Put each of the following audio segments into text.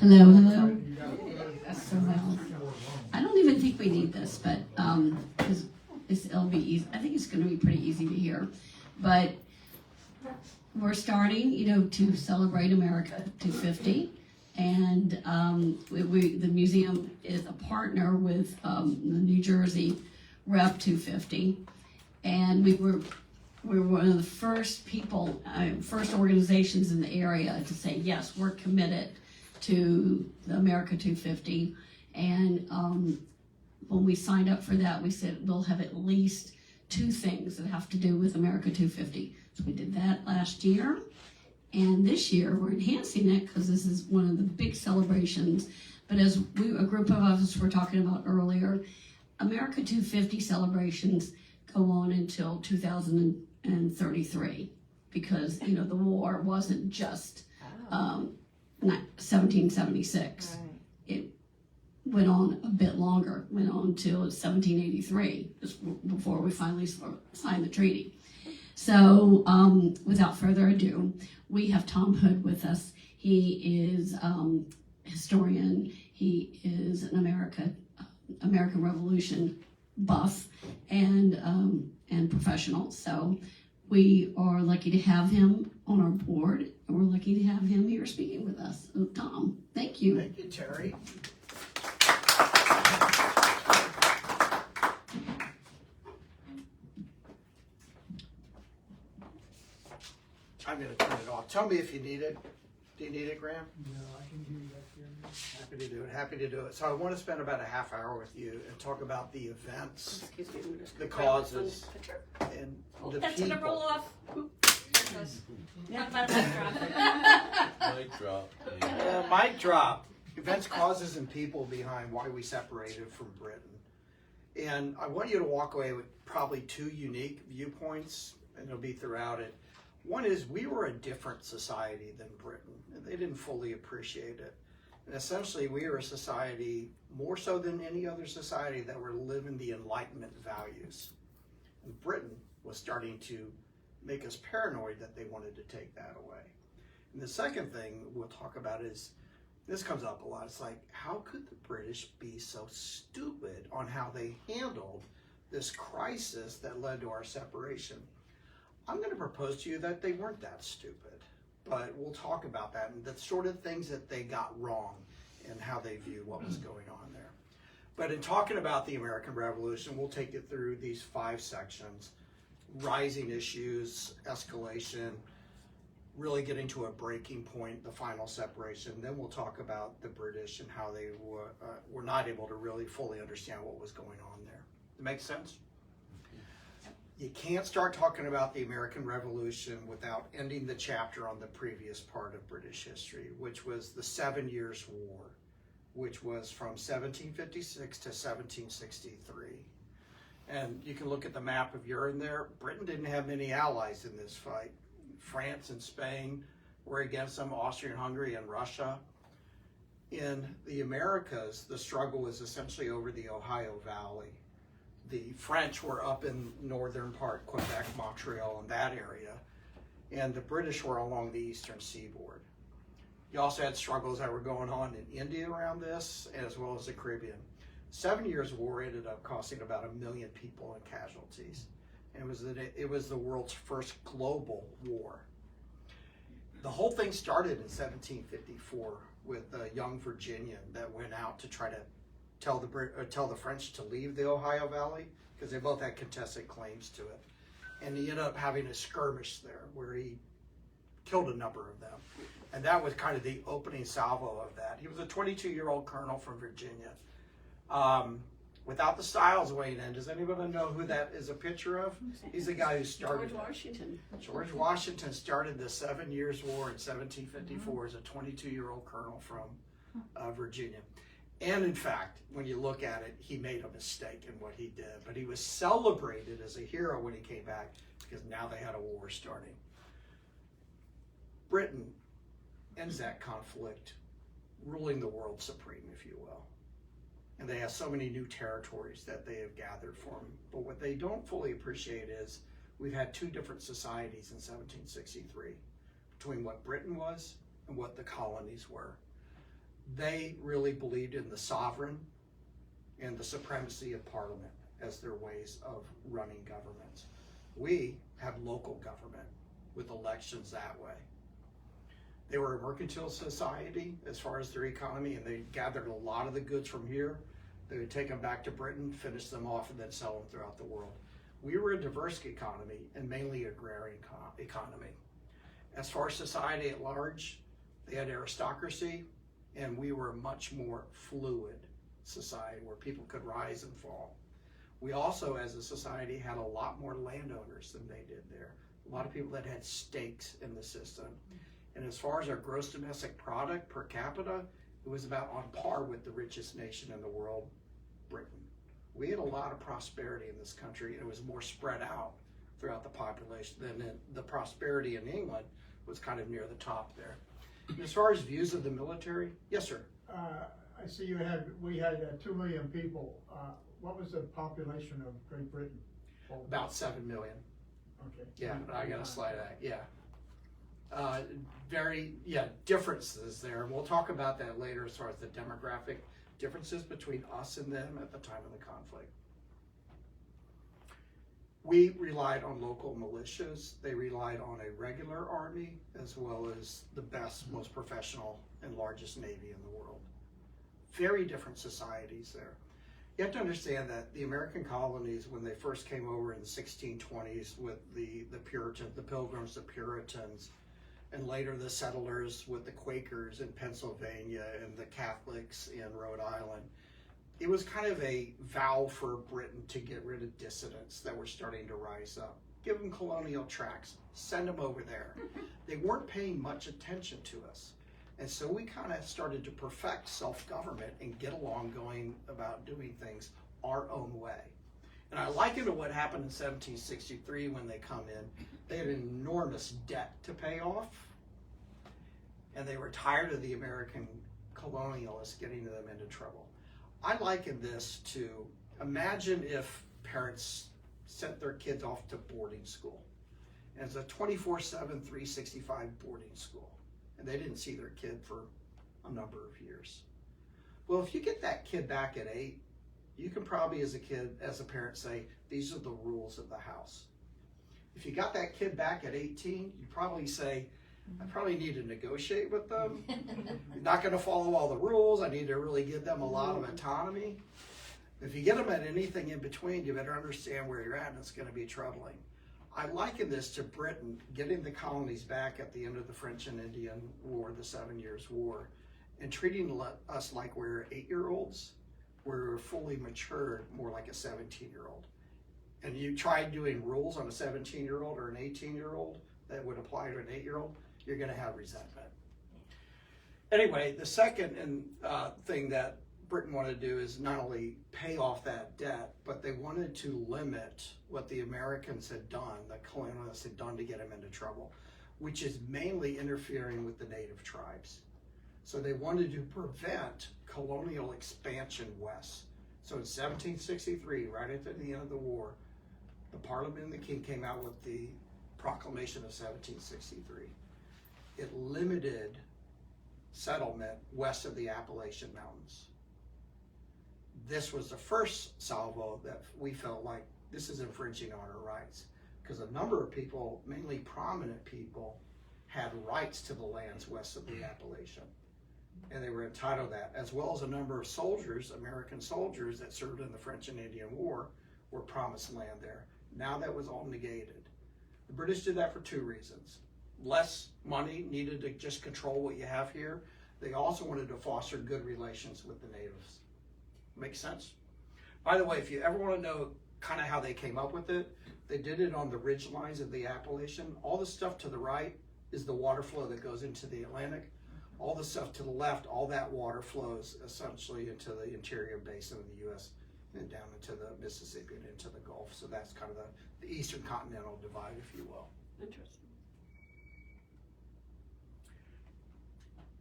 Hello, hello. So well, I don't even think we need this, but because it'll be easy. I think it's going to be pretty easy to hear. But we're starting, to celebrate America 250, and the museum is a partner with the New Jersey Rep 250, and we were one of the first people, first organizations in the area to say, yes, we're committed to the America 250. And when we signed up for that, we said we'll have at least 2 things that have to do with America 250. So we did that last year. And this year we're enhancing it because this is one of the big celebrations. But as a group of us were talking about earlier, America 250 celebrations go on until 2033 because, the war wasn't just 1776. Right. It went on a bit longer, went on till 1783, just before we finally signed the treaty. So without further ado, we have Tom Hood with us. He is a historian. He is an American Revolution buff and professional. So we are lucky to have him on our board, and we're lucky to have him here speaking with us. So, Tom, thank you. Thank you, Terry. I'm going to turn it off. Tell me if you need it. Do you need it, Graham? No, I can hear you back here. Happy to do it. Happy to do it. So I want to spend about a half hour with you and talk about the events, the causes, and the That's gonna roll people. off. Not about Mic drop. Mic drop. Events, causes, and people behind why we separated from Britain. And I want you to walk away with probably 2 unique viewpoints, and it'll be throughout it. One is we were a different society than Britain, and they didn't fully appreciate it. And essentially, we were a society, more so than any other society, that were living the Enlightenment values. And Britain was starting to make us paranoid that they wanted to take that away. And the second thing we'll talk about is, this comes up a lot, it's like, how could the British be so stupid on how they handled this crisis that led to our separation? I'm going to propose to you that they weren't that stupid, but we'll talk about that and the sort of things that they got wrong and how they view what was going on there. But in talking about the American Revolution, we'll take it through these 5 sections: rising issues, escalation, really getting to a breaking point, the final separation. Then we'll talk about the British and how they were not able to really fully understand what was going on there. Does that make sense? You can't start talking about the American Revolution without ending the chapter on the previous part of British history, which was the 7 Years' War, which was from 1756 to 1763. And you can look at the map of Europe there. Britain didn't have many allies in this fight. France and Spain were against them, Austria-Hungary and Russia. In the Americas, the struggle was essentially over the Ohio Valley. The French were up in northern part, Quebec, Montreal, and that area, and the British were along the eastern seaboard. You also had struggles that were going on in India around this, as well as the Caribbean. 7 Years' War ended up costing about 1 million people in casualties. And it was the world's first global war. The whole thing started in 1754 with a young Virginian that went out to try to tell the French to leave the Ohio Valley, because they both had contested claims to it. And he ended up having a skirmish there where he killed a number of them. And that was kind of the opening salvo of that. He was a 22-year-old colonel from Virginia. Without the styles weighing in, does anybody know who that is a picture of? He's the guy who started George Washington. George Washington started the 7 Years' War in 1754 as a 22-year-old colonel from Virginia. And in fact, when you look at it, he made a mistake in what he did. But he was celebrated as a hero when he came back because now they had a war starting. Britain ends that conflict ruling the world supreme, if you will. And they have so many new territories that they have gathered for them. But what they don't fully appreciate is we've had 2 different societies in 1763 between what Britain was and what the colonies were. They really believed in the sovereign and the supremacy of Parliament as their ways of running governments. We have local government with elections that way. They were a mercantile society as far as their economy, and they gathered a lot of the goods from here. They would take them back to Britain, finish them off, and then sell them throughout the world. We were a diverse economy and mainly agrarian economy. As far as society at large, they had aristocracy, and we were a much more fluid society where people could rise and fall. We also, as a society, had a lot more landowners than they did there. A lot of people that had stakes in the system. And as far as our gross domestic product per capita, it was about on par with the richest nation in the world, Britain. We had a lot of prosperity in this country, and it was more spread out throughout the population than the prosperity in England was kind of near the top there. And as far as views of the military, yes, sir. I see we had 2 million people. What was the population of Great Britain? About 7 million. Okay. Yeah, I got a slide of that, yeah. Differences there. And we'll talk about that later as far as the demographic differences between us and them at the time of the conflict. We relied on local militias. They relied on a regular army as well as the best, most professional and largest navy in the world. Very different societies there. You have to understand that the American colonies, when they first came over in the 1620s with the Puritans, the Pilgrims, the Puritans, and later the settlers with the Quakers in Pennsylvania and the Catholics in Rhode Island, it was kind of a vow for Britain to get rid of dissidents that were starting to rise up. Give them colonial tracts, send them over there. They weren't paying much attention to us. And so we kind of started to perfect self-government and get along going about doing things our own way. And I liken to what happened in 1763 when they come in. They had an enormous debt to pay off, and they were tired of the American colonialists getting them into trouble. I liken this to, imagine if parents sent their kids off to boarding school. And it's a 24/7, 365 boarding school. And they didn't see their kid for a number of years. Well, if you get that kid back at 8, you can probably as a parent say, these are the rules of the house. If you got that kid back at 18, you probably say, I probably need to negotiate with them. You're not going to follow all the rules. I need to really give them a lot of autonomy. If you get them at anything in between, you better understand where you're at, and it's going to be troubling. I liken this to Britain getting the colonies back at the end of the French and Indian War, the 7 Years' War, and treating us like we're 8-year-olds, where we're fully matured, more like a 17-year-old. And you try doing rules on a 17-year-old or an 18-year-old that would apply to an 8-year-old, you're going to have resentment. Anyway, the second thing that Britain wanted to do is not only pay off that debt, but they wanted to limit what the Americans had done, the colonialists had done to get them into trouble, which is mainly interfering with the native tribes. So they wanted to prevent colonial expansion west. So in 1763, right at the end of the war, the Parliament and the King came out with the Proclamation of 1763. It limited settlement west of the Appalachian Mountains. This was the first salvo that we felt like this is infringing on our rights, because a number of people, mainly prominent people, had rights to the lands west of the Appalachian, and they were entitled to that, as well as a number of soldiers, American soldiers that served in the French and Indian War, were promised land there. Now that was all negated. The British did that for 2 reasons. Less money needed to just control what you have here. They also wanted to foster good relations with the natives. Make sense? By the way, if you ever want to know kind of how they came up with it, they did it on the ridge lines of the Appalachian. All the stuff to the right is the water flow that goes into the Atlantic. All the stuff to the left, all that water flows essentially into the interior basin of the U.S. and down into the Mississippi and into the Gulf. So that's kind of the Eastern Continental Divide, if you will. Interesting.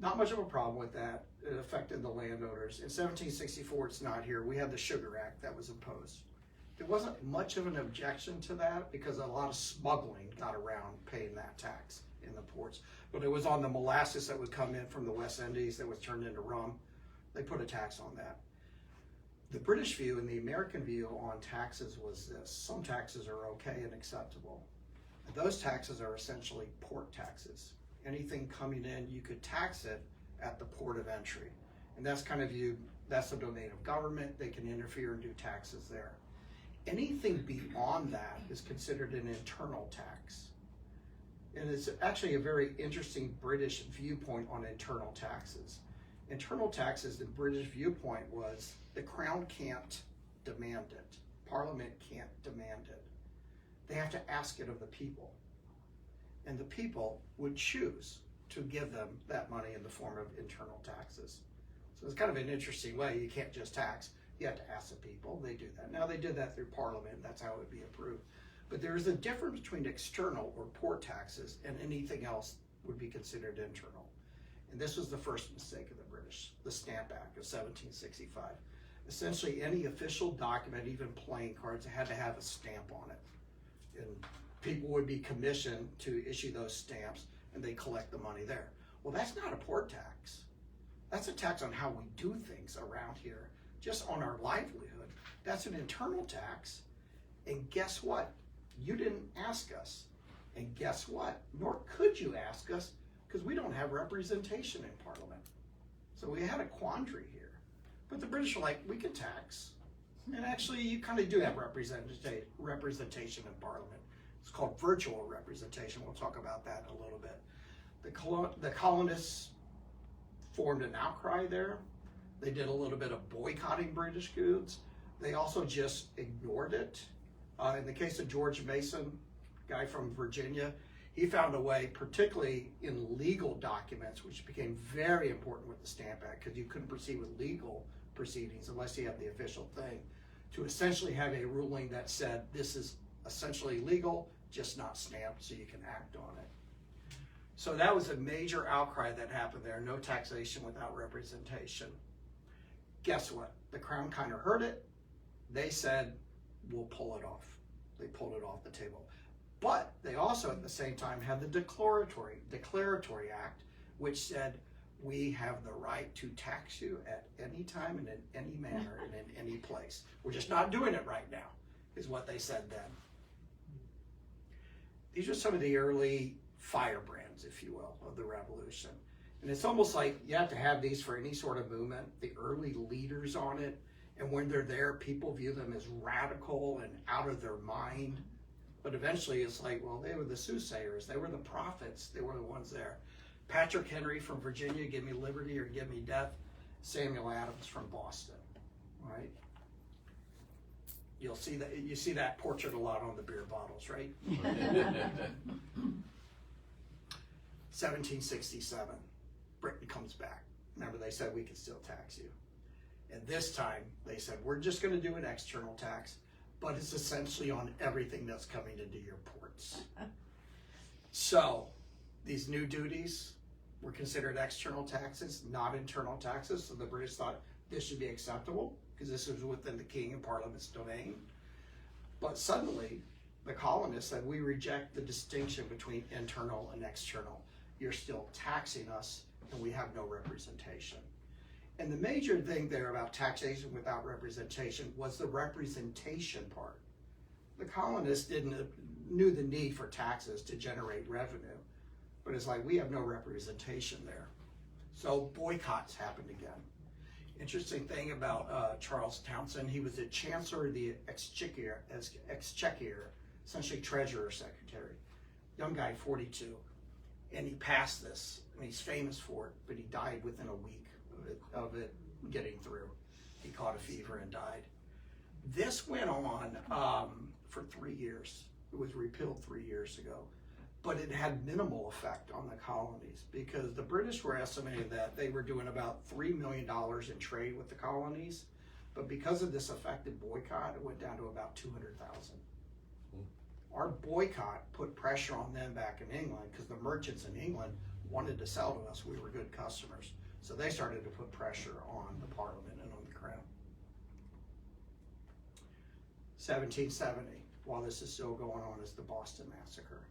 Not much of a problem with that. It affected the landowners. In 1764, it's not here. We had the Sugar Act that was imposed. There wasn't much of an objection to that because a lot of smuggling got around paying that tax in the ports. But it was on the molasses that would come in from the West Indies that was turned into rum. They put a tax on that. The British view and the American view on taxes was this: some taxes are okay and acceptable. Those taxes are essentially port taxes. Anything coming in, you could tax it at the port of entry. And that's kind of that's the domain of government. They can interfere and do taxes there. Anything beyond that is considered an internal tax. And it's actually a very interesting British viewpoint on internal taxes. Internal taxes, the British viewpoint was the Crown can't demand it. Parliament can't demand it. They have to ask it of the people. And the people would choose to give them that money in the form of internal taxes. So it's kind of an interesting way. You can't just tax. You have to ask the people. They do that. Now they did that through Parliament. That's how it would be approved. But there's a difference between external or port taxes and anything else would be considered internal. And this was the first mistake of the British, the Stamp Act of 1765. Essentially, any official document, even playing cards, had to have a stamp on it. And people would be commissioned to issue those stamps, and they collect the money there. Well, that's not a port tax. That's a tax on how we do things around here, just on our livelihood. That's an internal tax. And guess what? You didn't ask us. And guess what? Nor could you ask us, because we don't have representation in Parliament. So we had a quandary here. But the British were like, we can tax. And actually, you kind of do have representation in Parliament. It's called virtual representation. We'll talk about that in a little bit. The colonists formed an outcry there. They did a little bit of boycotting British goods. They also just ignored it. In the case of George Mason, guy from Virginia, he found a way, particularly in legal documents, which became very important with the Stamp Act, because you couldn't proceed with legal proceedings unless you had the official thing, to essentially have a ruling that said this is essentially legal, just not stamped, so you can act on it. So that was a major outcry that happened there, no taxation without representation. Guess what? The Crown kind of heard it. They said, we'll pull it off. They pulled it off the table. But they also at the same time had the Declaratory Act, which said we have the right to tax you at any time and in any manner and in any place. We're just not doing it right now, is what they said then. These are some of the early firebrands, if you will, of the revolution. And it's almost like you have to have these for any sort of movement, the early leaders on it. And when they're there, people view them as radical and out of their mind. But eventually it's like, well, they were the soothsayers. They were the prophets. They were the ones there. Patrick Henry from Virginia, give me liberty or give me death. Samuel Adams from Boston, right? You see that portrait a lot on the beer bottles, right? 1767, Britain comes back. Remember, they said we could still tax you. And this time, they said, we're just going to do an external tax, but it's essentially on everything that's coming into your ports. So, these new duties were considered external taxes, not internal taxes. So the British thought this should be acceptable because this was within the King and Parliament's domain. But suddenly, the colonists said, we reject the distinction between internal and external. You're still taxing us, and we have no representation. And the major thing there about taxation without representation was the representation part. The colonists knew the need for taxes to generate revenue, but it's like, we have no representation there. So boycotts happened again. Interesting thing about Charles Townshend, he was the Chancellor of the Exchequer, essentially Treasurer Secretary. Young guy, 42. And he passed this, and he's famous for it, but he died within a week of it getting through. He caught a fever and died. This went on for 3 years. It was repealed 3 years ago, but it had minimal effect on the colonies because the British were estimating that they were doing about $3 million in trade with the colonies, but because of this effective boycott, it went down to about 200,000. Our boycott put pressure on them back in England because the merchants in England wanted to sell to us. We were good customers. So they started to put pressure on the Parliament and on the Crown. 1770, while this is still going on, is the Boston Massacre.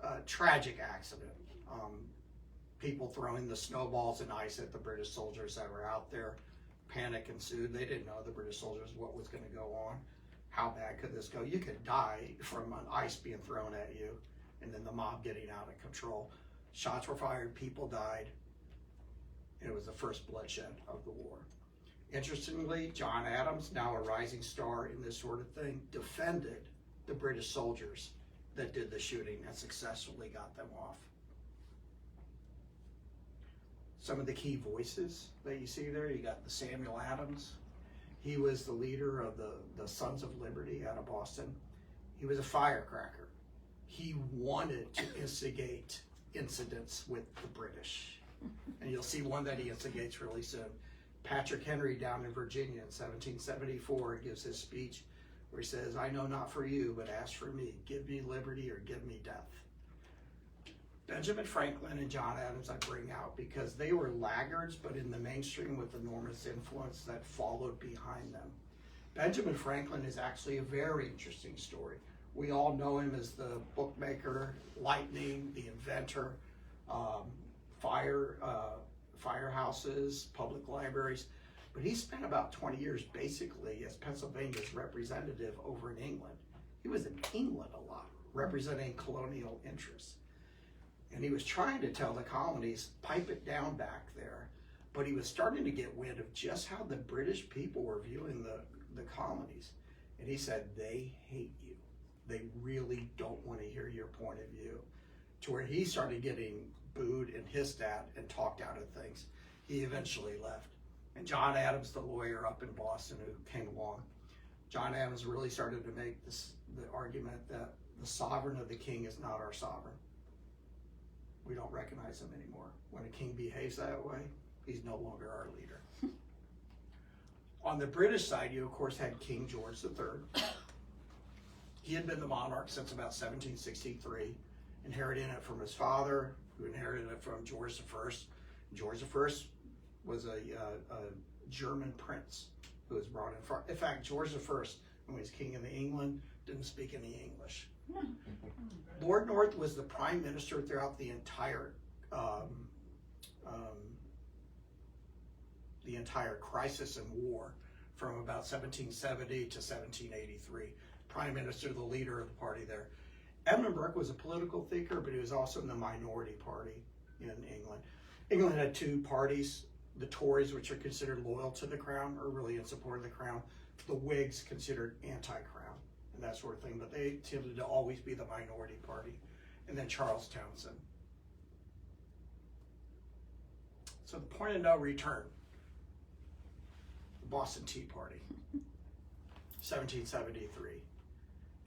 a tragic accident. People throwing the snowballs and ice at the British soldiers that were out there. Panic ensued. They didn't know, the British soldiers, what was going to go on. How bad could this go? You could die from an ice being thrown at you, and then the mob getting out of control. Shots were fired, people died, and it was the first bloodshed of the war. Interestingly, John Adams, now a rising star in this sort of thing, defended the British soldiers that did the shooting and successfully got them off. Some of the key voices that you see there, you got the Samuel Adams. He was the leader of the Sons of Liberty out of Boston. He was a firecracker. He wanted to instigate incidents with the British. And you'll see one that he instigates really soon. Patrick Henry down in Virginia in 1774 gives his speech where he says, "I know not for you, but ask for me. Give me liberty or give me death." Benjamin Franklin and John Adams I bring out because they were laggards, but in the mainstream with enormous influence that followed behind them. Benjamin Franklin is actually a very interesting story. We all know him as the bookmaker, lightning, the inventor, firehouses, public libraries. But he spent about 20 years basically as Pennsylvania's representative over in England. He was in England a lot, representing colonial interests. And he was trying to tell the colonies, pipe it down back there. But he was starting to get wind of just how the British people were viewing the colonies. And he said, they hate you. They really don't want to hear your point of view. To where he started getting booed and hissed at and talked out of things. He eventually left. And John Adams, the lawyer up in Boston who came along, John Adams really started to make the argument that the sovereign of the king is not our sovereign. We don't recognize him anymore. When a king behaves that way, he's no longer our leader. On the British side, you of course had King George III. He had been the monarch since about 1763, inheriting it from his father, who inherited it from George I. George I was a German prince who was brought in. In fact, George I, when he was king of England, didn't speak any English. Lord North was the prime minister throughout the entire crisis and war from about 1770 to 1783. Prime minister, the leader of the party there. Edmund Burke was a political thinker, but he was also in the minority party in England. England had two parties. The Tories, which are considered loyal to the crown, or really in support of the crown. The Whigs, considered anti-crown and that sort of thing, but they tended to always be the minority party. And then Charles Townshend. So the point of no return, the Boston Tea Party, 1773.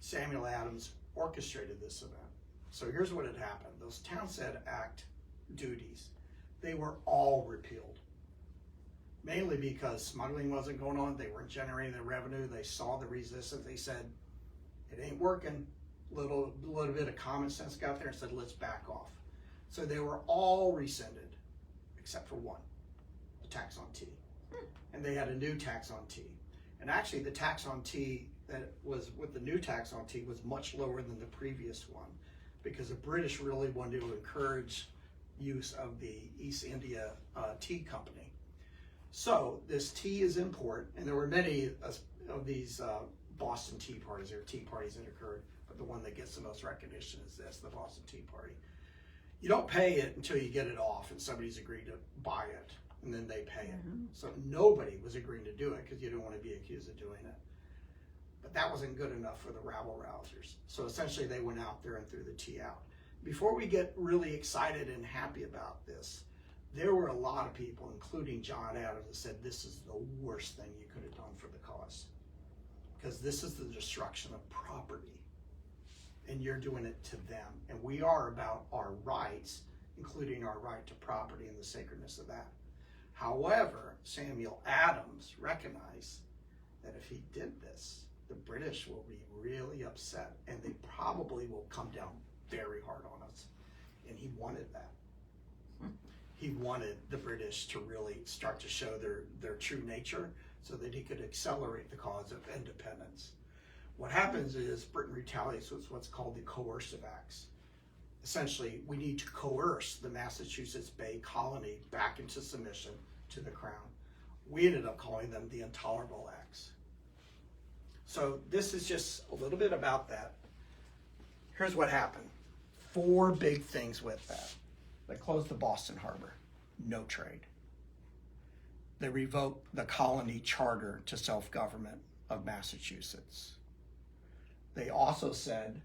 Samuel Adams orchestrated this event. So here's what had happened. Those Townshend Act duties, they were all repealed. Mainly because smuggling wasn't going on, they weren't generating the revenue, they saw the resistance, they said, it ain't working. Little bit of common sense got there and said, let's back off. So they were all rescinded, except for one, the tax on tea. And they had a new tax on tea. And actually the tax on tea that was with the new tax on tea was much lower than the previous one, because the British really wanted to encourage use of the East India Tea Company. So this tea is import, and there were many of these Boston Tea Parties, or tea parties that occurred, but the one that gets the most recognition is this, the Boston Tea Party. You don't pay it until you get it off and somebody's agreed to buy it, and then they pay it. So nobody was agreeing to do it because you didn't want to be accused of doing it. But that wasn't good enough for the rabble-rousers. So essentially they went out there and threw the tea out. Before we get really excited and happy about this, there were a lot of people, including John Adams, that said this is the worst thing you could have done for the cause. Because this is the destruction of property. And you're doing it to them. And we are about our rights, including our right to property and the sacredness of that. However, Samuel Adams recognized that if he did this, the British will be really upset, and they probably will come down very hard on us. And he wanted that. He wanted the British to really start to show their true nature so that he could accelerate the cause of independence. What happens is Britain retaliates with what's called the coercive acts. essentially, we need to coerce the Massachusetts Bay Colony back into submission to the Crown. We ended up calling them the Intolerable Acts. So this is just a little bit about that. Here's what happened. 4 big things with that. They closed the Boston Harbor, no trade. They revoked the colony charter to self-government of Massachusetts. They also said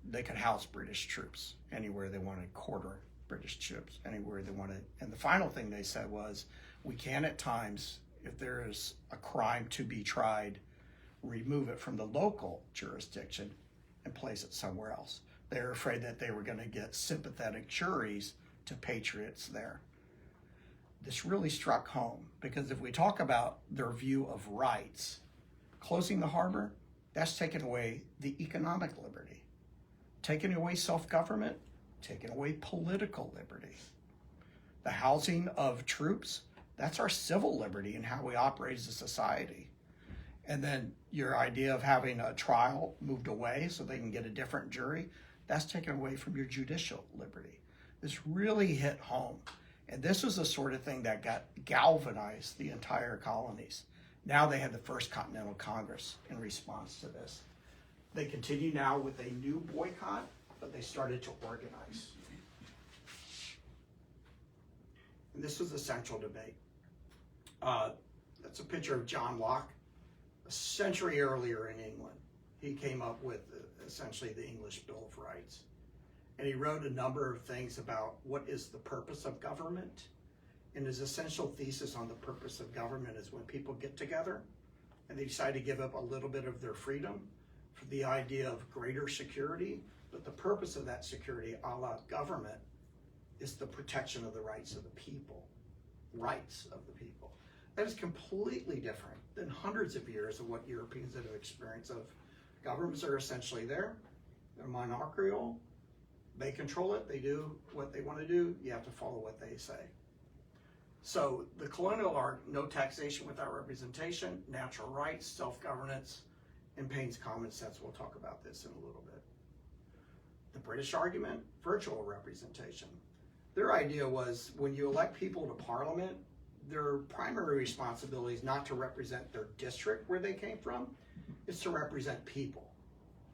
they could house British troops anywhere they wanted, quarter British troops anywhere they wanted. And the final thing they said was, we can at times, if there is a crime to be tried, remove it from the local jurisdiction and place it somewhere else. They were afraid that they were going to get sympathetic juries to patriots there. This really struck home, because if we talk about their view of rights, closing the harbor, that's taking away the economic liberty. Taking away self-government, taking away political liberty. The housing of troops, that's our civil liberty and how we operate as a society. And then your idea of having a trial moved away so they can get a different jury, that's taken away from your judicial liberty. This really hit home. And this was the sort of thing that got galvanized the entire colonies. Now they had the First Continental Congress in response to this. They continue now with a new boycott, but they started to organize. And this was the central debate. That's a picture of John Locke. A century earlier in England, he came up with essentially the English Bill of Rights. And he wrote a number of things about what is the purpose of government. And his essential thesis on the purpose of government is when people get together and they decide to give up a little bit of their freedom for the idea of greater security, but the purpose of that security, a la government, is the protection of the rights of the people. Rights of the people. That is completely different than hundreds of years of what Europeans have experienced of governments are essentially there. They're monarchical. They control it. They do what they want to do. You have to follow what they say. So the colonial are no taxation without representation, natural rights, self-governance, and Paine's common sense. We'll talk about this in a little bit. The British argument, virtual representation. Their idea was when you elect people to parliament, their primary responsibility is not to represent their district where they came from, it's to represent people.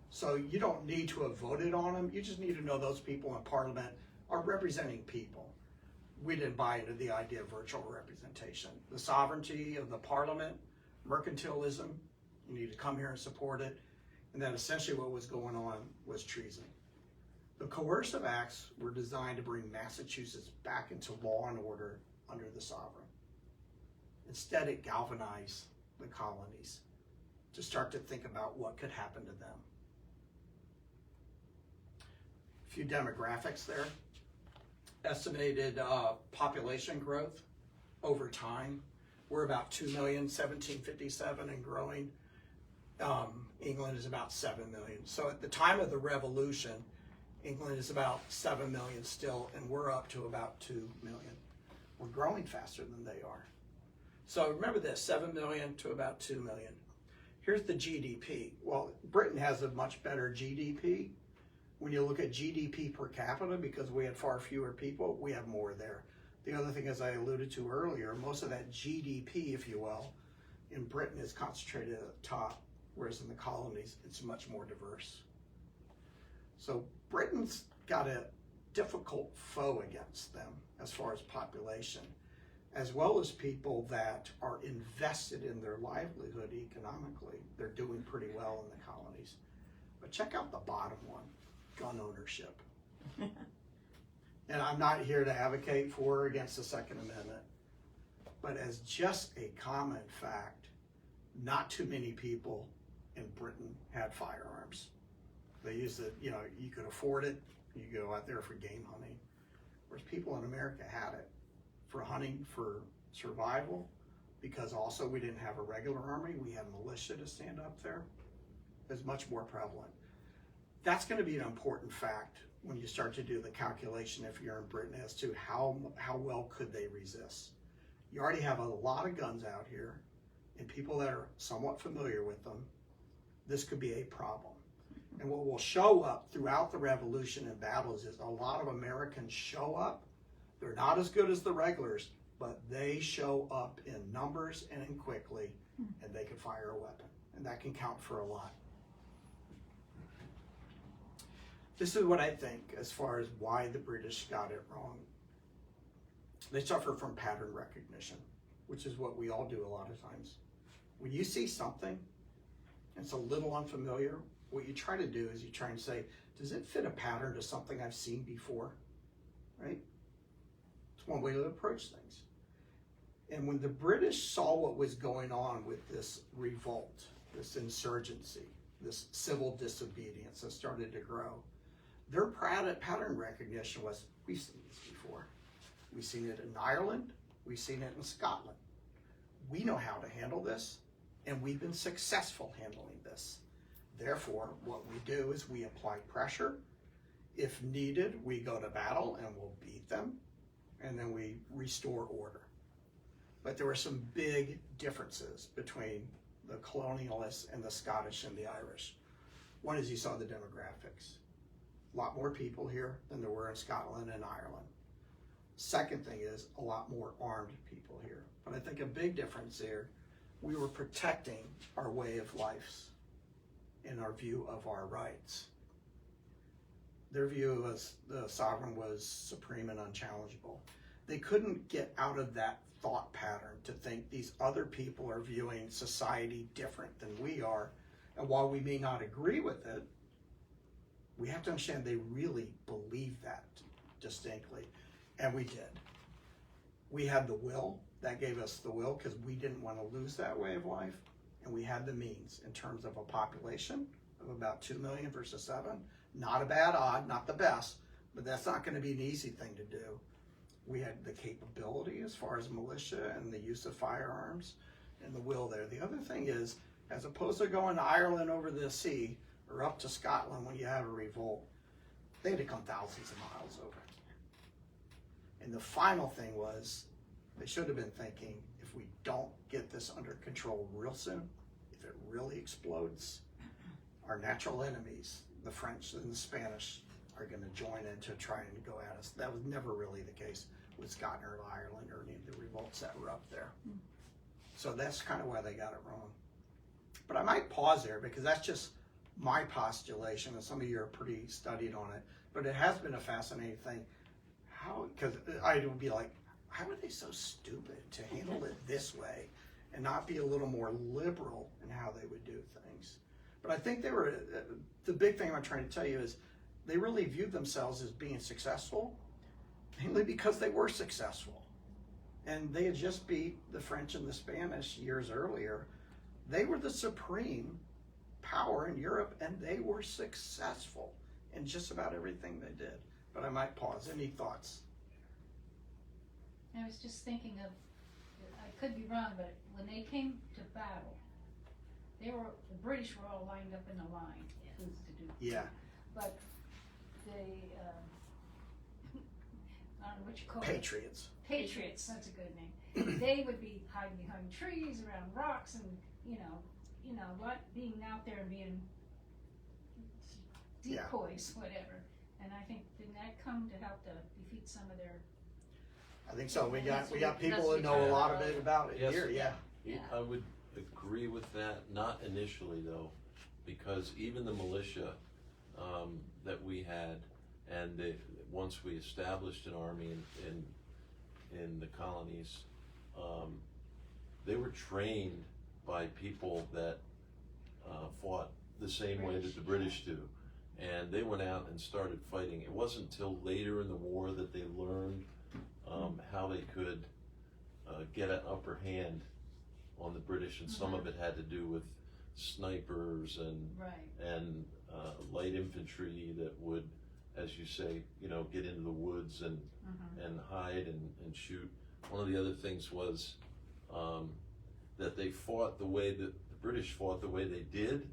So you don't need to have voted on them, you just need to know those people in parliament are representing people. We didn't buy into the idea of virtual representation. The sovereignty of the parliament, mercantilism, you need to come here and support it, and then essentially what was going on was treason. The coercive acts were designed to bring Massachusetts back into law and order under the sovereign. Instead, it galvanized the colonies to start to think about what could happen to them. A few demographics there. Estimated population growth over time. We're about 2 million, 1757 and growing. England is about 7 million. So at the time of the Revolution, England is about 7 million still, and we're up to about 2 million. We're growing faster than they are. So remember this, 7 million to about 2 million. Here's the GDP. Well, Britain has a much better GDP. When you look at GDP per capita, because we had far fewer people, we have more there. The other thing, as I alluded to earlier, most of that GDP, if you will, in Britain is concentrated at the top, whereas in the colonies, it's much more diverse. So Britain's got a difficult foe against them as far as population, as well as people that are invested in their livelihood economically. They're doing pretty well in the colonies. But check out the bottom one, gun ownership. And I'm not here to advocate for or against the Second Amendment, but as just a common fact, not too many people in Britain had firearms. They used it, you could afford it, you go out there for game hunting. Whereas people in America had it for hunting, for survival, because also we didn't have a regular army, we had militia to stand up there. It's much more prevalent. That's going to be an important fact when you start to do the calculation if you're in Britain as to how well could they resist. You already have a lot of guns out here, and people that are somewhat familiar with them, this could be a problem. And what will show up throughout the Revolution and battles is a lot of Americans show up. They're not as good as the regulars, but they show up in numbers and in quickly, and they can fire a weapon. And that can count for a lot. This is what I think as far as why the British got it wrong. They suffer from pattern recognition, which is what we all do a lot of times. When you see something, and it's a little unfamiliar, what you try to do is you try and say, does it fit a pattern to something I've seen before, right? It's one way to approach things. And when the British saw what was going on with this revolt, this insurgency, this civil disobedience that started to grow, their pattern recognition was, we've seen this before. We've seen it in Ireland, we've seen it in Scotland. We know how to handle this, and we've been successful handling this. Therefore, what we do is we apply pressure. If needed, we go to battle and we'll beat them, and then we restore order. But there were some big differences between the colonialists and the Scottish and the Irish. One is you saw the demographics. A lot more people here than there were in Scotland and Ireland. Second thing is a lot more armed people here. But I think a big difference there, we were protecting our way of life and our view of our rights. Their view was the sovereign was supreme and unchallengeable. They couldn't get out of that thought pattern to think these other people are viewing society different than we are. And while we may not agree with it, we have to understand they really believe that distinctly. And we did. We had the will. That gave us the will because we didn't want to lose that way of life. And we had the means in terms of a population of about 2 million versus 7. Not a bad odd, not the best, but that's not going to be an easy thing to do. We had the capability as far as militia and the use of firearms and the will there. The other thing is, as opposed to going to Ireland over the sea or up to Scotland when you have a revolt, they had to come thousands of miles over. And the final thing was, they should have been thinking, if we don't get this under control real soon, if it really explodes, our natural enemies, the French and the Spanish, are going to join in to try and go at us. That was never really the case with Scotland or Ireland or any of the revolts that were up there. So that's kind of why they got it wrong. But I might pause there because that's just my postulation, and some of you are pretty studied on it. But it has been a fascinating thing. How, because I would be like, how are they so stupid to handle it this way and not be a little more liberal in how they would do things? But I think they were, the big thing I'm trying to tell you is they really viewed themselves as being successful, mainly because they were successful. And they had just beat the French and the Spanish years earlier. They were the supreme power in Europe, and they were successful in just about everything they did. But I might pause. Any thoughts? I was just thinking of, I could be wrong, but when they came to battle, the British were all lined up in a line, who's to do. Yeah. But they, I don't know what you call it. Patriots, that's a good name. They would be hiding behind trees, around rocks, and being out there and being decoys, whatever. And I think didn't that come to help to defeat some of their? I think so. We got people that know a lot of it about it Yes. here. Yeah. I would agree with that. Not initially though, because even the militia that we had, and once we established an army in the colonies, they were trained by people that fought the same way that the British do. And they went out and started fighting. It wasn't until later in the war that they learned how they could get an upper hand on the British, and some of it had to do with snipers and light infantry that would, as you say, get into the woods and hide and shoot. One of the other things was that they fought the way that the British fought the way they did,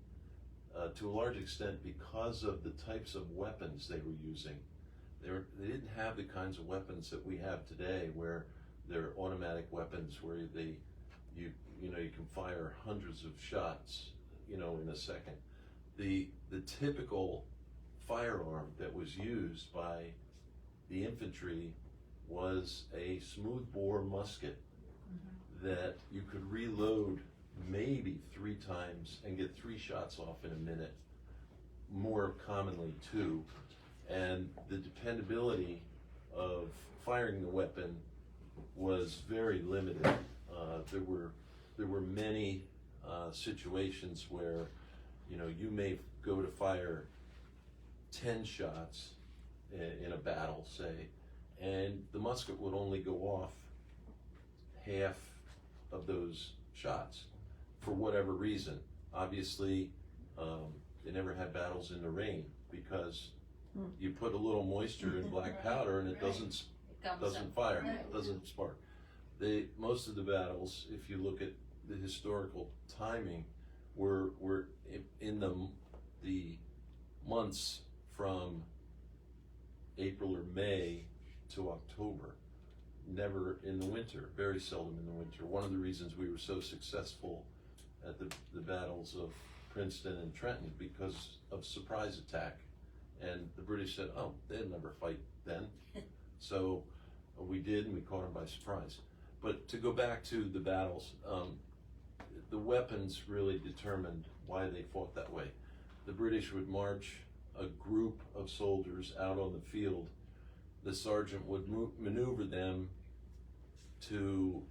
to a large extent because of the types of weapons they were using. They didn't have the kinds of weapons that we have today, where they're automatic weapons where you can fire hundreds of shots in a second. the typical firearm that was used by the infantry was a smoothbore musket that you could reload maybe 3 times and get 3 shots off in a minute, more commonly 2, and the dependability of firing the weapon was very limited. There were many situations where, you know, you may go to fire 10 shots in a battle, say, and the musket would only go off half of those shots for whatever reason. Obviously, they never had battles in the rain because you put a little moisture in black powder and it doesn't fire, it doesn't spark. Most of the battles, if you look at the historical timing, were in the months from April or May to October, never in the winter, very seldom in the winter. One of the reasons we were so successful at the battles of Princeton and Trenton because of surprise attack, and the British said, oh, they'd never fight then. So we did, and we caught them by surprise. But to go back to the battles, the weapons really determined why they fought that way. The British would march a group of soldiers out on the field. The sergeant would maneuver them to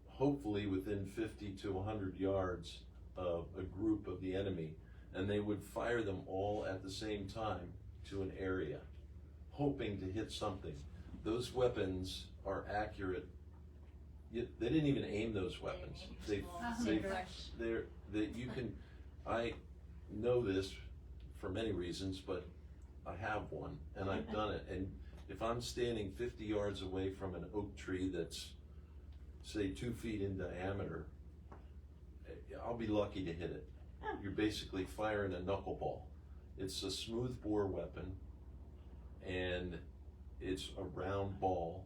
hopefully within 50 to 100 yards of a group of the enemy, and they would fire them all at the same time to an area, hoping to hit something. Those weapons are accurate. They didn't even aim those weapons. I know this for many reasons, but I have one, and I've done it. And if I'm standing 50 yards away from an oak tree that's, say, 2 feet in diameter, I'll be lucky to hit it. You're basically firing a knuckleball. It's a smooth bore weapon, and it's a round ball,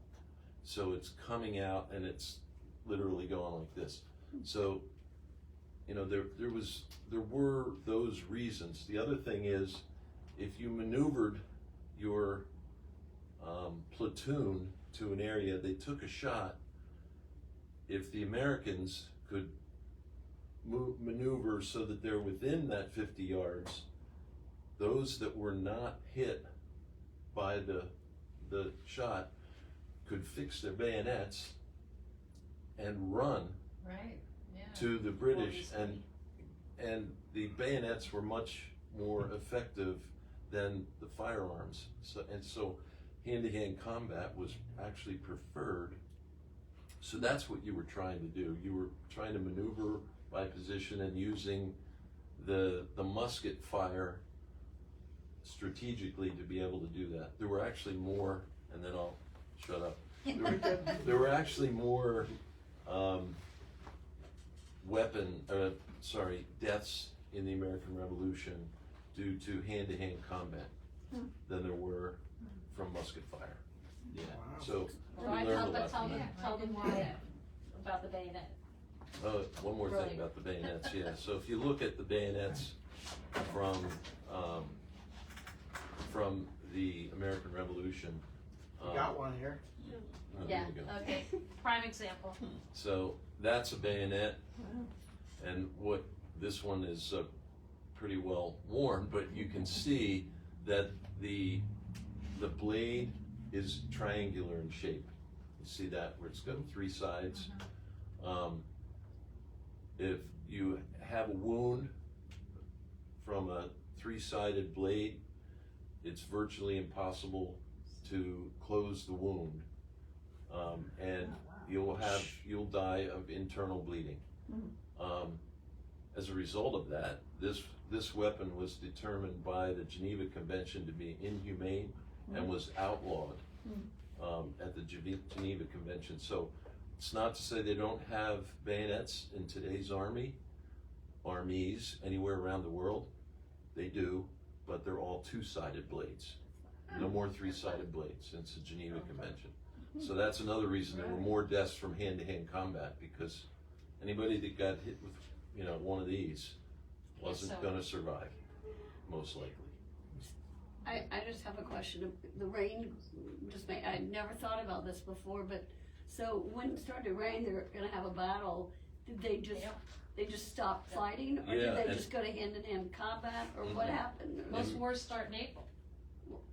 so it's coming out and it's literally going like this. So, you know, there were those reasons. The other thing is, if you maneuvered your platoon to an area, they took a shot. If the Americans could maneuver so that they're within that 50 yards, those that were not hit by the shot could fix their bayonets and run to the British, and the bayonets were much more effective than the firearms. So hand-to-hand combat was actually preferred. So that's what you were trying to do. You were trying to maneuver by position and using the musket fire strategically to be able to do that. There were actually more, and then I'll shut up. There were actually more deaths in the American Revolution due to hand-to-hand combat than there were from musket fire. Yeah. Wow. So we Right, learned but a tell lot. them why about the bayonet. Oh, one more Really? thing about the bayonets, yeah. So if you look at the bayonets from the American Revolution. You got one here? Oh, Yeah, there we go. okay, prime example. So that's a bayonet, and what this one is pretty well worn, but you can see that the blade is triangular in shape. You see that where it's got 3 sides. If you have a wound from a 3-sided blade, it's virtually impossible to close the wound, and you'll die of internal bleeding. As a result of that, this weapon was determined by the Geneva Convention to be inhumane and was outlawed at the Geneva Convention. So it's not to say they don't have bayonets in today's armies anywhere around the world. They do, but they're all 2-sided blades. No more 3-sided blades since the Geneva Convention. So that's another reason there were more deaths from hand-to-hand combat, because anybody that got hit with, one of these wasn't So- going to survive. most likely. I just have a question. The rain just made, I never thought about this before, but so when it started to rain, they're gonna have a battle. Did they just stop fighting, or Yeah, did they and- just go to hand-to-hand combat, or what Mhm. happened? Or- Most wars start in April.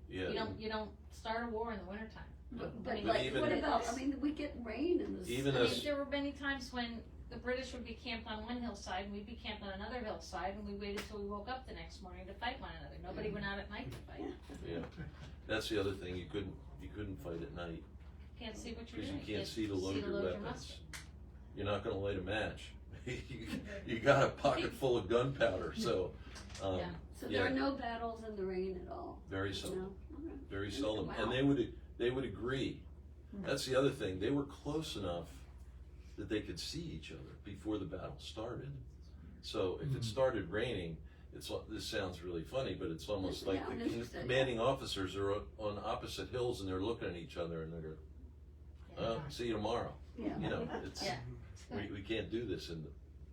Yeah. You don't start a war in the wintertime. But I mean, like, even- what about, I mean, we get rain in this. Even I as- mean, there were many times when the British would be camped on one hillside and we'd be camped on another hillside, and we waited till we woke up the next morning to fight one another. Nobody went out at night to fight. Yeah, that's the other thing, you couldn't fight at night, Can't see what you're because doing. you can't see to load your weapons. musket. You're not gonna light a match. You got a pocket full of gunpowder, so, Yeah. So there are yeah. no battles in the rain at all? very seldom. No? Okay. Very seldom, Wow. and they would agree. That's the other thing, they were close enough that they could see each other before the battle started. So if it started raining, this sounds really funny, but it's almost like Yeah, the interesting. commanding officers are on opposite hills and they're looking at each other and they're, see you tomorrow. Yeah. You know, it's, Yeah. we can't do this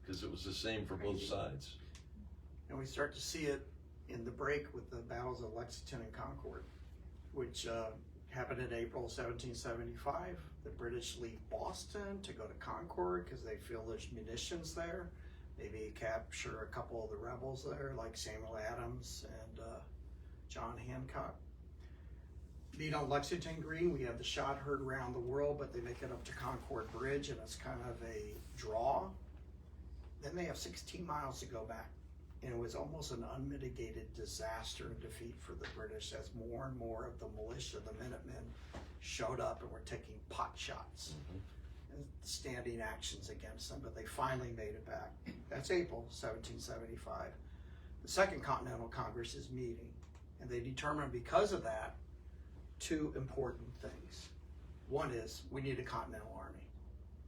because it was the same for both sides. And we start to see it in the break with the battles of Lexington and Concord, which happened in April 1775. The British leave Boston to go to Concord because they feel there's munitions there. Maybe capture a couple of the rebels there, like Samuel Adams and John Hancock. Meet on Lexington Green. We have the shot heard around the world, but they make it up to Concord Bridge, and it's kind of a draw. Then they have 16 miles to go back. And it was almost an unmitigated disaster and defeat for the British as more and more of the militia, the Minutemen, showed up and were taking pot shots and standing actions against them, but they finally made it back. That's April 1775. The Second Continental Congress is meeting, and they determined because of that, two important things. One is we need a Continental Army.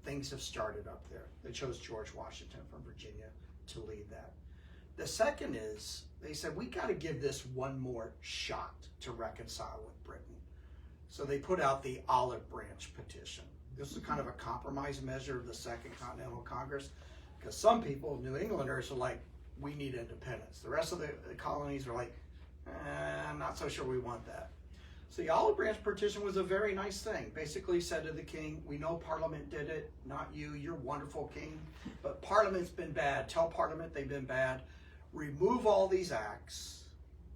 Things have started up there. They chose George Washington from Virginia to lead that. The second is, they said, we got to give this one more shot to reconcile with Britain. So they put out the Olive Branch Petition. This is kind of a compromise measure of the Second Continental Congress, because some people, New Englanders, are like, we need independence. The rest of the colonies are like, I'm not so sure we want that. So the Olive Branch Petition was a very nice thing. Basically said to the king, we know Parliament did it, not you, you're wonderful king, but Parliament's been bad. Tell Parliament they've been bad. Remove all these acts.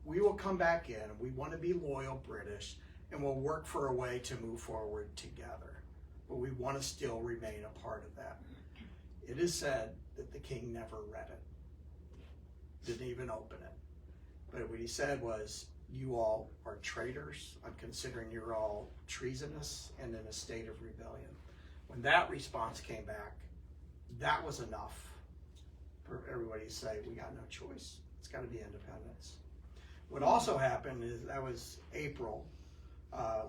We will come back in. We want to be loyal British, and we'll work for a way to move forward together. But we want to still remain a part of that. It is said that the king never read it. Didn't even open it. But what he said was, you all are traitors. I'm considering you're all treasonous and in a state of rebellion. When that response came back, that was enough for everybody to say, we got no choice. It's got to be independence. What also happened is that was April,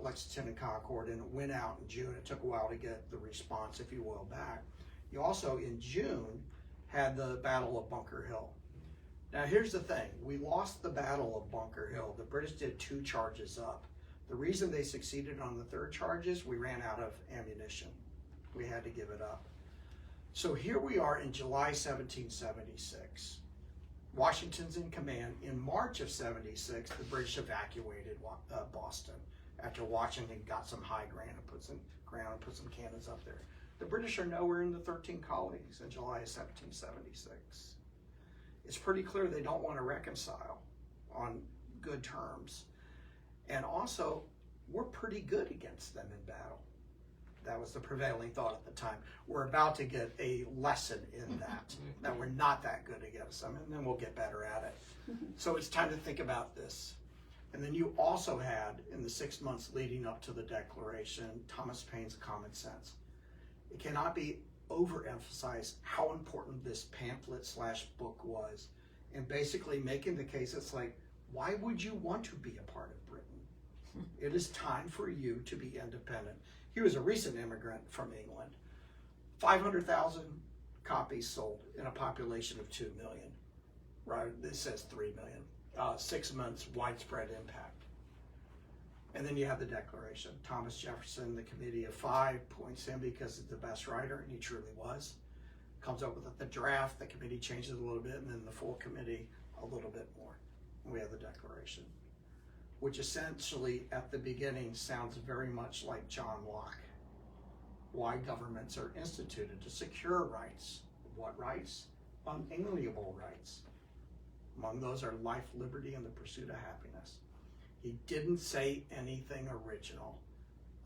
Lexington and Concord, and it went out in June. It took a while to get the response, if you will, back. You also, in June, had the Battle of Bunker Hill. Now here's the thing, we lost the Battle of Bunker Hill. The British did 2 charges up. The reason they succeeded on the 3rd charge is we ran out of ammunition. We had to give it up. So here we are in July 1776. Washington's in command. In March of 76, the British evacuated Boston after Washington got some high ground and put some cannons up there. The British are nowhere in the 13 colonies in July of 1776. It's pretty clear they don't want to reconcile on good terms. And also, we're pretty good against them in battle. That was the prevailing thought at the time. We're about to get a lesson in that we're not that good against them, and then we'll get better at it. So it's time to think about this. And then you also had, in the 6 months leading up to the Declaration, Thomas Paine's Common Sense. It cannot be overemphasized how important this pamphlet/book was, and basically making the case, it's like, why would you want to be a part of Britain? It is time for you to be independent. He was a recent immigrant from England. 500,000 copies sold in a population of 2 million. Right, this says 3 million. 6 months, widespread impact. And then you have the Declaration. Thomas Jefferson, the Committee of 5, points him because he's the best writer, and he truly was. Comes up with the draft, the committee changes a little bit, and then the full committee a little bit more. we have the Declaration, which essentially at the beginning sounds very much like John Locke. Why governments are instituted to secure rights. What rights? Unalienable rights. Among those are life, liberty, and the pursuit of happiness. He didn't say anything original.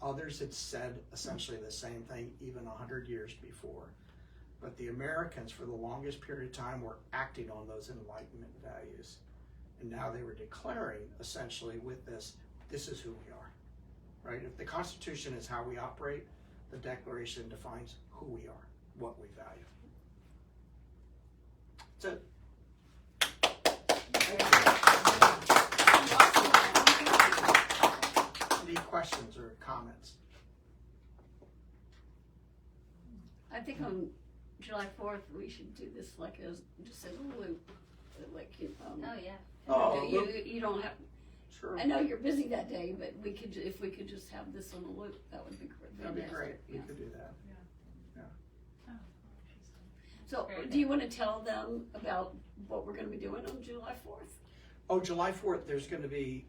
Others had said essentially the same thing even 100 years before. But the Americans, for the longest period of time, were acting on those Enlightenment values. And now they were declaring, essentially, with this is who we are, right? If the Constitution is how we operate, the Declaration defines who we are, what we value. That's it. Any questions or comments? I think on July 4th, we should do this like as, just as a loop, like, Oh, yeah. Oh, you don't have, Sure. I know you're busy that day, but we could, if we could just have this on a loop, that would be great. That'd be great. We Yeah. could do that. So, do you wanna tell them about what we're gonna be doing on July 4th? Oh, July 4th, there's going to be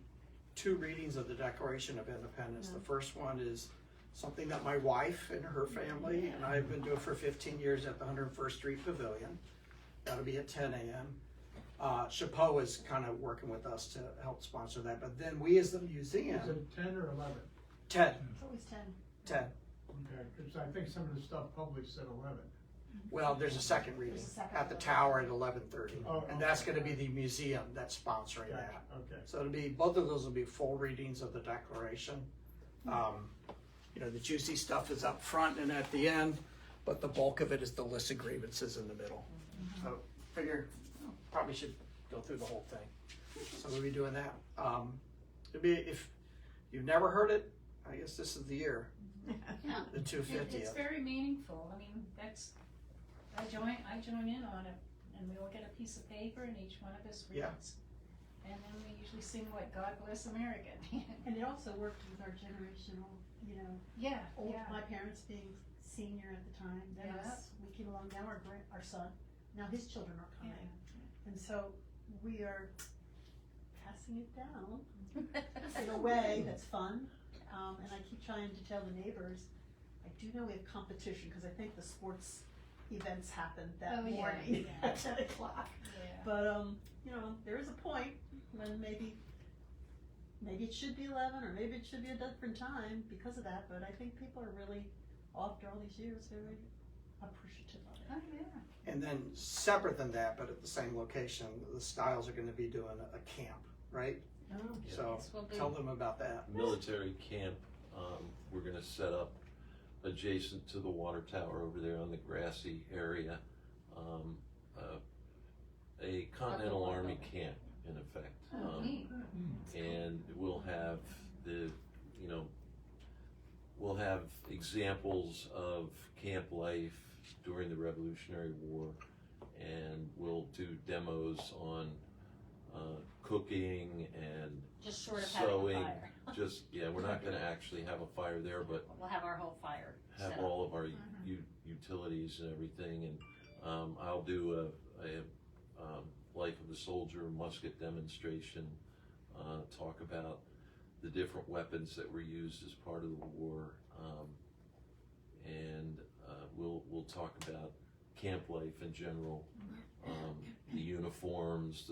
2 readings of the Declaration of Independence. The first one is something that my wife and her family and I have been doing for 15 years at the 101st Street Pavilion. That'll be at 10 a.m. Chapeau is kind of working with us to help sponsor that. But then we as the museum, Is it 10 or 11? 10, It's always 10. 10. Okay, because I think some of the stuff published said 11. Well, there's a second reading There's a second at the one. tower at 11:30. Oh, And that's okay. going to be the museum that's sponsoring Gotcha, that. okay. So it'll be, both of those will be full readings of the Declaration. You know, the juicy stuff is up front and at the end, but the bulk of it is the list of grievances in the middle. So figure, probably should go through the whole thing. So we'll be doing that. It'll be, if you've never heard it, I guess this is the year, Yeah. the 250th. It's very meaningful. I mean, I join in on it, and we all get a piece of paper, and each one of us reads. Yeah. And then we usually sing what God Bless America. And it also worked with our generational, Yeah, old, yeah. my parents being senior at the time, then Yeah. us, we came along, now our son, now his children are Yeah. coming. And so we are passing it down in a way that's fun. And I keep trying to tell the neighbors, I do know we have competition, cause I think the sports events happen that Oh, yeah, morning yeah. at 10 o'clock. Yeah. But, there is a point when maybe it should be 11 or maybe it should be a different time because of that, but I think people are really, after all these years, very appreciative of it. Oh, yeah. And then separate than that, but at the same location, the Styles are going to be doing a camp, right? Oh. So Yes, we'll be- tell them about that. Military camp, we're gonna set up adjacent to the water tower over there on the grassy area, a Continental Like a Army war camp, in effect. Oh, neat. And we'll have we'll have examples of camp life during the Revolutionary War, and we'll do demos on cooking and Just short of having a sewing. fire. We're not gonna actually have a fire there, but We'll have our whole fire set have up. all of our utilities and everything, and I'll do a Life of the Soldier musket demonstration, talk about the different weapons that were used as part of the war, and we'll talk about camp life in general, the uniforms,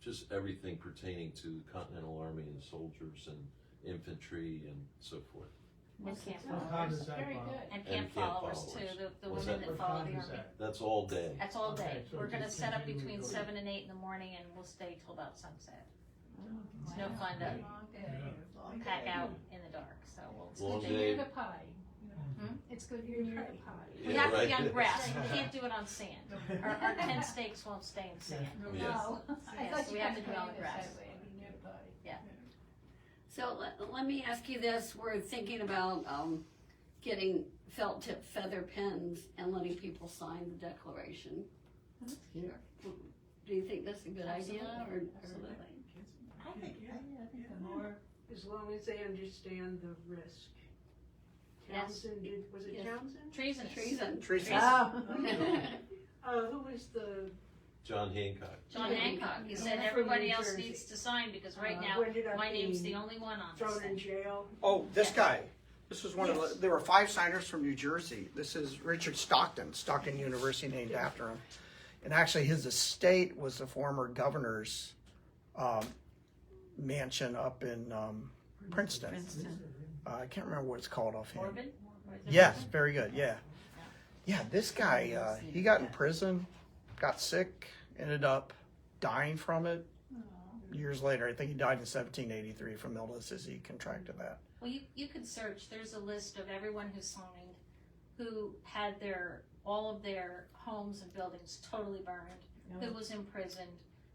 just everything pertaining to the Continental Army and soldiers and infantry and so forth. And camp What followers. time is that, Very Bob? good. And And camp camp followers followers. too, the What's women that? that What follow time the is army. that? That's all day. That's all day. Okay, so We're gonna just set up continue between to go. 7 and 8 in the morning, and we'll stay till about sunset. It's no Wow. fun to Long day. pack out in the dark, so It's Long good to day. hear the pie. Hmm? It's good to hear the pie. we Yeah, have to be right. on grass, we can't do it on sand. Our tent stakes won't stay in sand. Yes. No. I Yes, thought we you have had to do it on the it grass. that way, be near the pie. So let me ask you this, we're thinking about, getting felt tip feather pens and letting people sign the declaration. That's cute. Do you think that's a good idea or? Absolutely. I think the more, As long as they understand the risk. Yes. Townsend, was it Yes. Townsend? Treason. Treason. Treason. oh, Who was the John Hancock. John Hancock, he said From everybody New else Jersey. needs to sign, because right now, Who ended up my name's being the only one on this Thrown in thing. jail. Oh, this guy. This is one of the, there were 5 signers from New Jersey. This is Richard Stockton, Stockton University named after him. And actually his estate was the former governor's mansion up in Princeton. I can't remember what it's called offhand. Corbin? Or is it Yes, Corbin? very good, yeah. Yeah, this guy, he got in prison, got sick, ended up dying from it years later. I think he died in 1783 from illness as he contracted that. Well, you could search, there's a list of everyone who signed, who had all of their homes and buildings totally burned, who was imprisoned,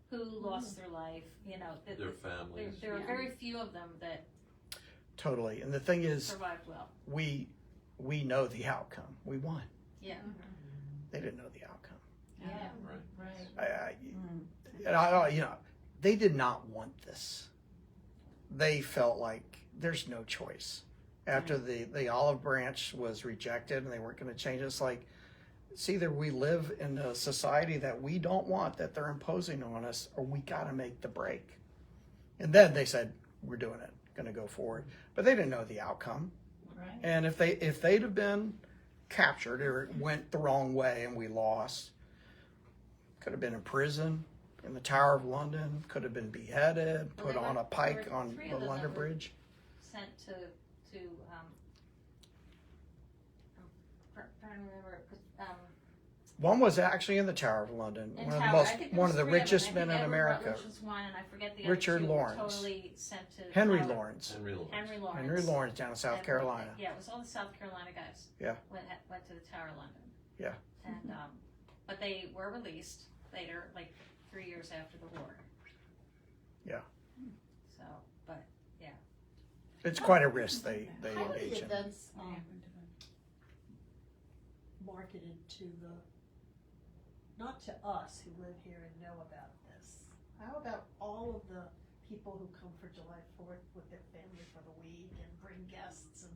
who lost their life, you know. Their families. There are very few of them that Totally. And the thing is, survived well. we know the outcome. We won. Yeah. They didn't know the outcome. Yeah. Right. And I, you know, they did not want this. They felt like there's no choice. After the olive branch was rejected and they weren't going to change it, it's like, it's either we live in a society that we don't want, that they're imposing on us, or we got to make the break. And then they said, we're doing it, going to go forward. But they didn't know the outcome. Right. And if they'd have been captured or it went the wrong way and we lost, could have been in prison in the Tower of London, could have been beheaded, Well, put there on were- a pike there were on 3 the of them London that were Bridge. Sent to I'm trying to remember, One was actually in the Tower of London, in one of the Tower. I most, think there one was of the 3 of them. richest I men think in Edward America. Rutledge was one, and I forget the Richard other 2 were Lawrence. totally sent to Henry Tower. Lawrence. Henry Lawrence. Henry Lawrence. Henry Lawrence down in South And- Carolina. Yeah, it was all the South Carolina guys. Yeah. Went to the Tower of London. Yeah. And but they were released later, like 3 years after the war. Yeah. So, but yeah. It's quite a risk they How are engage the in. events marketed to not to us who live here and know about this? How about all of the people who come for July 4th with their family for the week and bring guests, and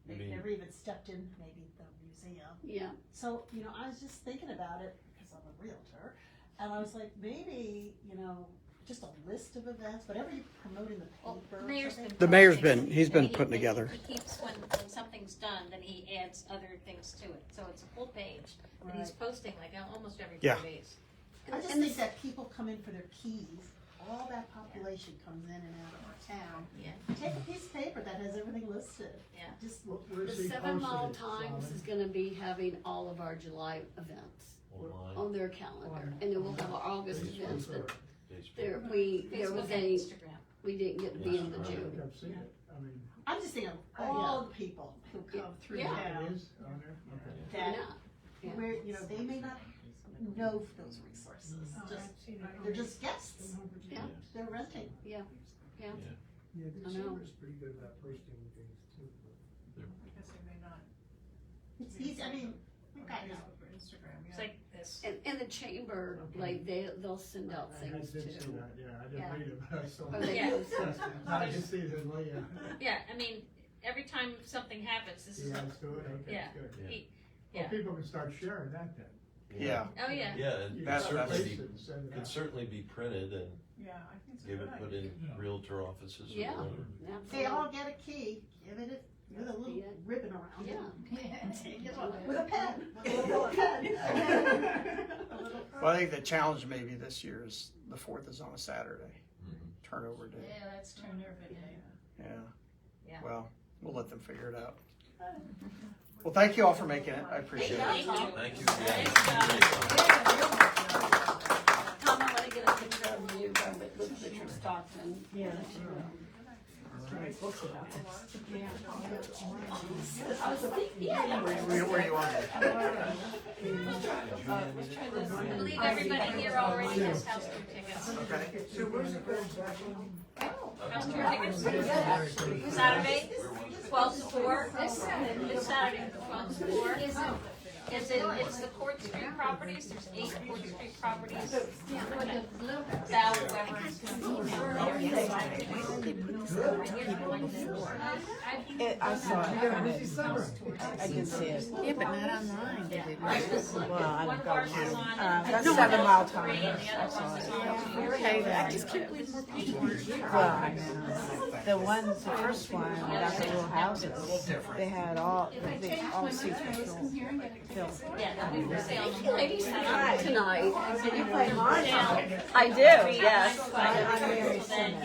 You they've mean- never even stepped in maybe the museum? Yeah, So, you know, I was just thinking about it because I'm a realtor, and I was like, maybe, you know, just a list of events, whatever you promote in the Well, paper. the mayor's something. been The mayor's posting, he's been and putting together. He keeps, when something's done, then he adds other things to it. So it's a full page that he's posting like almost every 4 Yeah. days. I just think that people come in for their keys, all that population comes in and out of our town. Yeah. Take a piece of paper that has everything listed. Yeah. Just, Where's the he 7 Mile posted it, Times Simon? is gonna be having all of our July events Online. on their calendar, and then we'll have our August events, but Facebook. there Facebook was and a, Instagram. we didn't get to be in the I think June. I've seen it, I mean, I'm just thinking of all the people who come through Yeah. it town is on there, okay. that, Yeah. where, you know, they may not know those resources. Just, they're just guests. Yeah. They're renting. Yeah, I the know. chamber's pretty good about posting things too, but. Because they may not. It's easy, I mean, we've got, you know, For Instagram, It's like this. And the chamber, like, they'll send out I things did see too. that, yeah, I Yeah. didn't read it, but I saw Oh, it. they Yeah. post it. I just see the layout. Yeah, I mean, every time something happens, this You is, guys do it, okay, Yeah. good. he, Well, yeah. people can start sharing that then. Yeah. Oh, yeah. Yeah, and You it can That's- start certainly paste be, it and send it can out. certainly be printed and Yeah, I think it's a give good it, put idea. in realtor offices or Yeah. whatever. they Absolutely. all get a key, give it with a little Yeah. ribbon around it. Yeah. And take it on with a pen, with a little pen. A little Well, I think the challenge maybe this year is the 4th is on a Saturday, Mhm. turnover day. Yeah, that's turnover day. Yeah. Yeah. Well, we'll let them figure it out. Well, thank you all for making it. I appreciate it. Thank you. Thank you. Tom, I wanna get a picture of you with Richard Stockton. Yeah. I was thinking, yeah. Where you on that? I believe everybody here already has house tour tickets. Okay. House tour tickets. Saturday, 12 to 4. This Saturday, 12 to 4. It's the Court Street properties, there's 8 Court Street properties. Bow, whoever is I saw it. I did see it. Yeah, but not online, they didn't. Well, I don't go to, that's No, 7 Mile Time. and the other one's Okay, I just can't believe more people aren't here. Well, I know. The first one, about the little houses, they had all seats were filled. Thank you, ladies, for coming tonight. Did you play Marshall? I do, yes.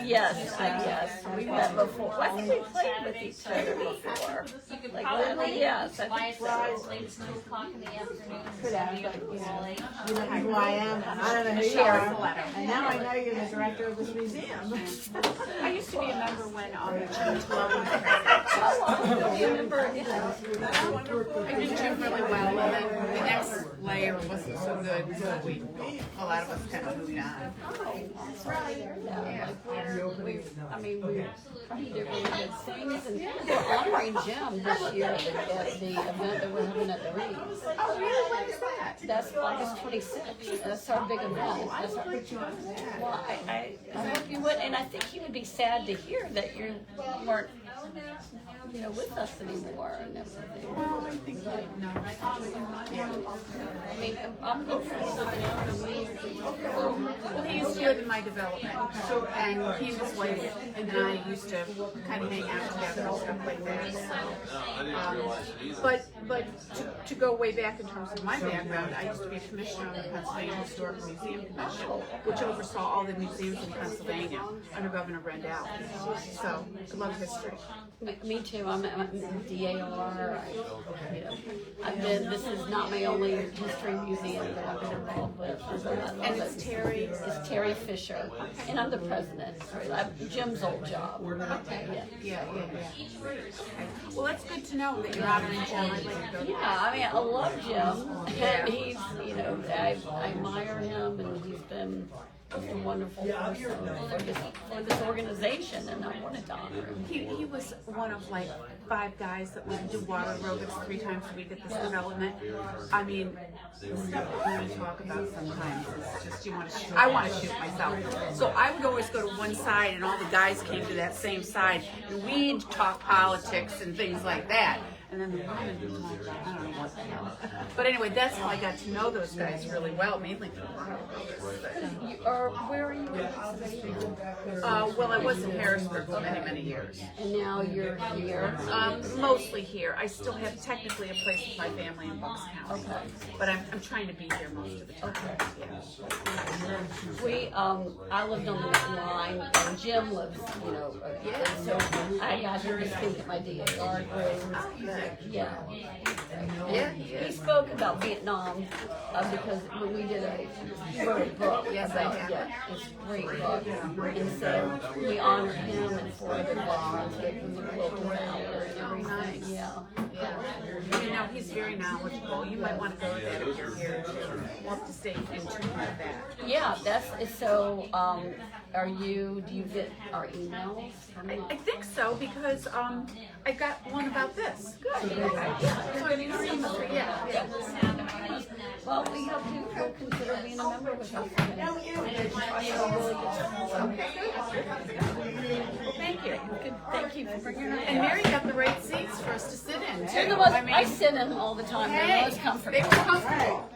Yes, yes. We've met before. I think we played with each other before. You could Like, probably yes, I buy think it so. as late as 2 o'clock in the afternoon. Could have, You know, but, it's late. You know who I am, I don't know who you are, and now I know you're the director of this museum. I used to be a member when NJ.Learn was I did Jim really well, and then the next layer wasn't so good, so a lot of us kind of moved on. I mean, we did really good things, and we're honoring Jim this year at the event that we're having at the Reeds. Oh, really? When is that? That's August 26th. That's our big event. That's our, well, I hope you would, and I think he would be sad to hear that you weren't, with us anymore and everything. Well, I think that, no. I mean, I'm hopeful. Well, he used to live in my development, and he and his wife and I used to kind of hang out together and stuff like that. So, I didn't realize it either. but to go way back in terms of my background, I used to be a commissioner on the Pennsylvania Historical Museum Commission, which oversaw all the museums in Pennsylvania under Governor Rendell. So, I love history. Me too. I'm DAR. This is not my only history museum that I've been involved with. And it's Terry. It's Terry Fisher, and I'm the president. Jim's old job. Yeah. Well, that's good to know that you're honoring Jim. I'd like to go. Yeah, I mean, I love Jim. And he's, I admire him, and he's been a wonderful person for this organization, and I wanted to honor him. He was one of like 5 guys that would do water aerobics 3 times a week at this development. I mean, the stuff that we talk about sometimes is just you want to shoot. I want to shoot myself. So I would always go to one side, and all the guys came to that same side, and we'd talk politics and things like that. And then the women would talk about, I don't know what the hell. But anyway, that's how I got to know those guys really well, mainly through water aerobics. Where are you in Pennsylvania? Well, I was in Harrisburg for many, many years. And now you're here. Mostly here. I still have technically a place with my family in Bucks County. Okay. But I'm trying to be here most of the time. Yeah. I lived on the line, and Jim lives, and so I got him to speak at my DAR group. Yeah. He spoke about Vietnam because when we did he wrote a book. Yes, I about, have. It's a great book. And so we honored him and for the bonds, gave him the Quilt of Valor and everything. Nice. Yeah. He's very knowledgeable. You might want to go there if you're here too. We'll have to stay in tune with that. Yeah, so, do you get our emails? I think so because I got one about this. Good. So I mean, yeah. Well, we hope you'll consider being a member with us. Thank you. Thank you for bringing her. And Mary got the right seats for us to sit in They're too. the ones I sit in all the time. They're most comfortable. They were comfortable.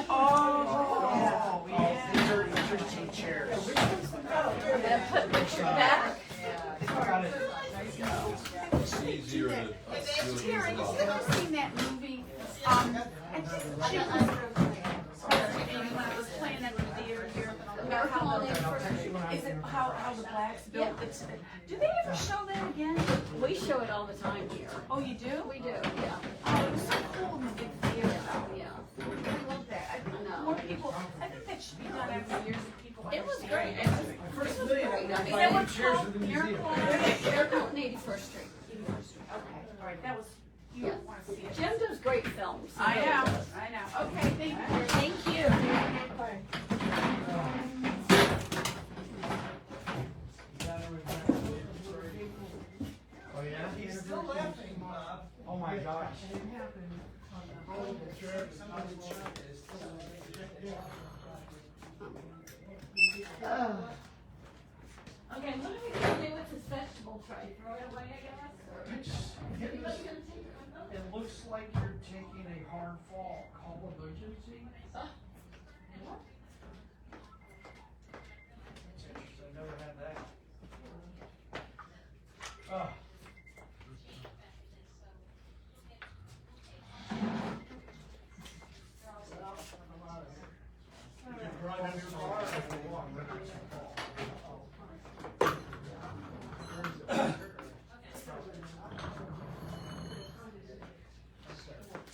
Oh, yeah. These are cheap chairs. I'm gonna put Richard back. It's easier to do Terry, it you with ever seen that movie? I think Jim was when I was playing at the theater here. About how the blacks built the. Do they ever show that again? We show it all the time here. Oh, you do? We do, yeah. Oh, it was so cool in the big theater. Yeah. I love that. I think more people. I think that should be done every year. So people. It was great. It was great. I mean, Is that what's called? Miracle? they're out in 81st Street. Okay, all right. That was. You Yeah. want to see it? Jim does great films. I know. Okay, thank you. Thank you. Oh, yeah? still laughing, Bob. Oh my gosh. Okay, what are we gonna do with this vegetable tray? Throw it away, I guess? It looks like you're taking a hard fall. Call emergency? That's interesting, I never had that. Oh. Right under your car,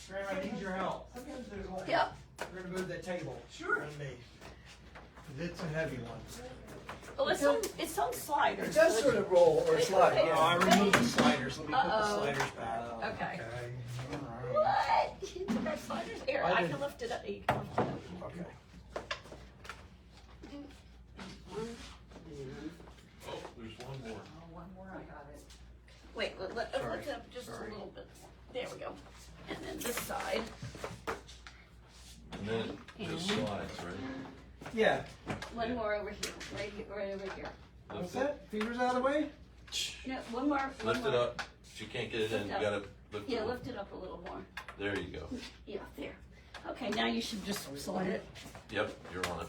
Graham, I need your help. Yep. We're gonna move that table. Sure. It's a heavy one. Well, it's on sliders. It does sort of roll or slide. Yeah. Oh, I removed the sliders. Let me put the Uh-oh. sliders back. Okay. All right. What? You put that sliders here. I I did. can lift it up. You can lift it up. Okay. Oh, there's one more. Wait, let's lift it up just a little bit. There we go. And then this side. And then it just slides, right? Yeah. One more over here. Right over here. What's Lift it, that? Fingers out of the way? No, one more. lift it up. If you can't get it in, you gotta lift it Yeah, up. lift it up a little more. There you go. Yeah, there. Okay, now you should just slide it. Yep, you're on it.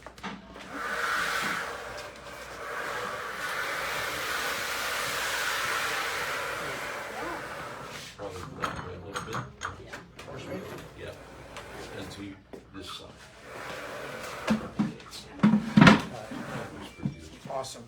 Probably that way a little bit. Yeah. And to this side. Looks pretty good. Awesome.